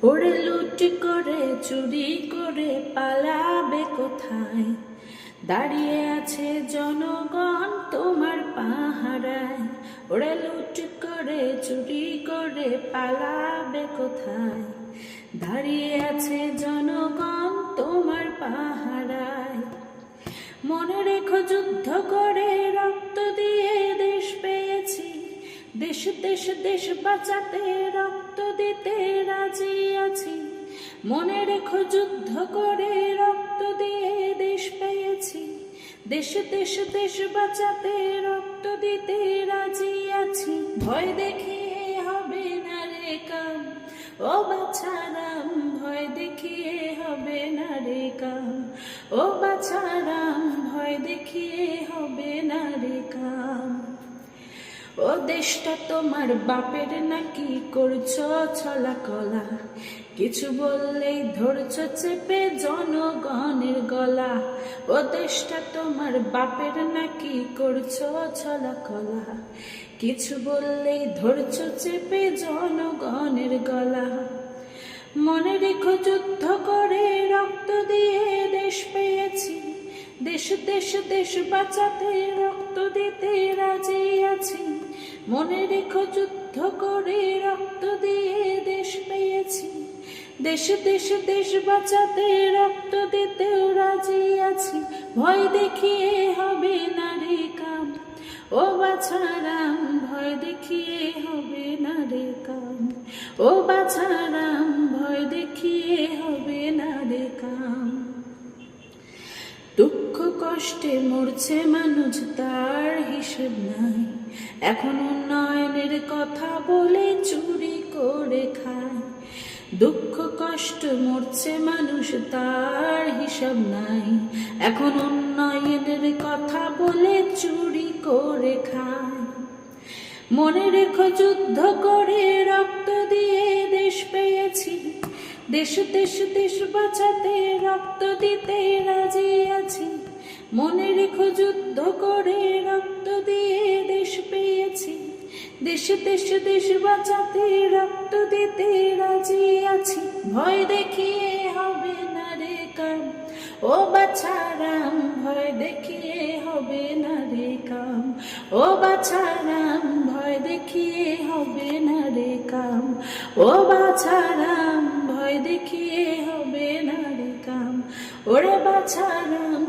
ওরে লুট করে চুরি করে পালাবে কোথায়? দাঁড়িয়ে আছে জনগণ তোমার পাহারায়। ওরে লুট করে চুরি করে পালাবে কোথায়? দাঁড়িয়ে আছে জনগণ তোমার পাহারায়। মনে রেখো যুদ্ধ করে রক্ত দিয়ে দেশ পেয়েছি, দেশ দেশ দেশ বাঁচাতে রক্ত দিতে রাজি আছি। মনে রেখো যুদ্ধ করে রক্ত দিয়ে দেশ পেয়েছি, দেশ দেশ দেশ বাঁচাতে রক্ত দিতে রাজি আছি। ভয় দেখিয়ে হবে না রে কাম, ও বাছারাম, ভয় দেখিয়ে হবে না রে কাম, ও বাছারাম, ভয় দেখিয়ে হবে না রে কাম। ও দেশটা তোমার বাপের নাকি করছো ছলা কলা, কিছু বললেই ধরছো চেপে জনগণের গলা। ও দেশটা তোমার বাপের নাকি করছো ছলা কলা, কিছু বললেই ধরছো চেপে জনগণের গলা। মনে রেখো যুদ্ধ করে রক্ত দিয়ে দেশ পেয়েছি, দেশ দেশ দেশ বাঁচাতে রক্ত দিতে রাজি আছি। মনে রেখো যুদ্ধ করে রক্ত দিয়ে দেশ পেয়েছি, দেশ দেশ দেশ বাঁচাতে রক্ত দিতেও রাজি আছি। ভয় দেখিয়ে হবে না রে কাম, ও বাছারাম, ভয় দেখিয়ে হবে না রে কাম, ও বাছারাম, ভয় দেখিয়ে হবে না রে কাম। দুঃখ কষ্টে মরছে মানুষ, তার হিসেব নাই। এখন উন্নয়নের কথা বলে চুরি করে খায়। দুঃখ কষ্ট মরছে মানুষ, তার হিসাব নাই। এখন উন্নয়নের কথা বলে চুরি করে খায়। মনে রেখো যুদ্ধ করে রক্ত দিয়ে দেশ পেয়েছি, দেশ দেশ দেশ বাঁচাতে রক্ত দিতে রাজি আছি। মনে রেখো যুদ্ধ করে রক্ত দিয়ে দেশ পেয়েছি, দেশ দেশ দেশ বাঁচাতে রক্ত দিতে রাজি আছি। ভয় দেখিয়ে হবে না রে কাম, ও বাছারাম, ভয় দেখিয়ে হবে না রে কাম, ও বাছারাম, ভয় দেখিয়ে হবে না রে কাম, ও বাছারাম, ভয় দেখিয়ে হবে না রে কাম। ওরে বাছারাম,